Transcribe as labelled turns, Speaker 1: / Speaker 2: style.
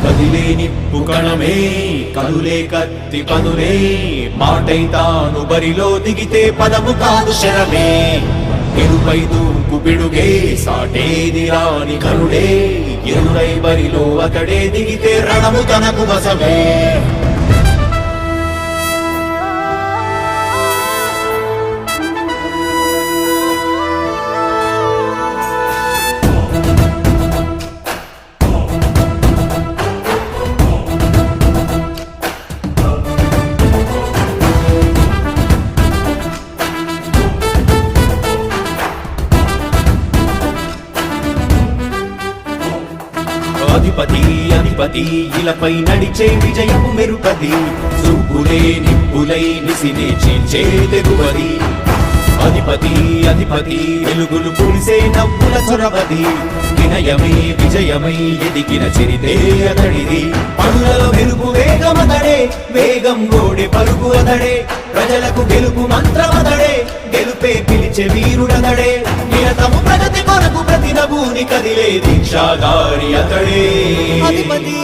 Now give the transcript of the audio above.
Speaker 1: కదిలే నిప్పు కణమే కదులే కత్తి పదులే మాటై తాను బరిలో దిగితే పదము కాదు శరమే ఎరుపై దూకు పిడుగే సాటేది రాని కరుడే ఎరుడై బరిలో అతడే దిగితే రణము తనకు వశమే అధిపతి అధిపతి ఇలపై నడిచే విజయము మెరుపది చూపులే నిప్పులై నిసినే చీల్చే తెగువది అధిపతి అధిపతి వెలుగులు పులిసే నవ్వుల చొరవది వినయమై విజయమై ఎదిగిన చరితే అతడిది పనులలో మెరుపు వేగమతడే వేగం గోడె పలుకు అతడే ప్రజలకు గెలుపు మంత్రమతడే గెలుపే పిలిచే వీరుడతడే నిరతము ప్రగతి కొరకు ప్రతి నభూని కదిలే దీక్షాగారి అతడే
Speaker 2: అధిపతి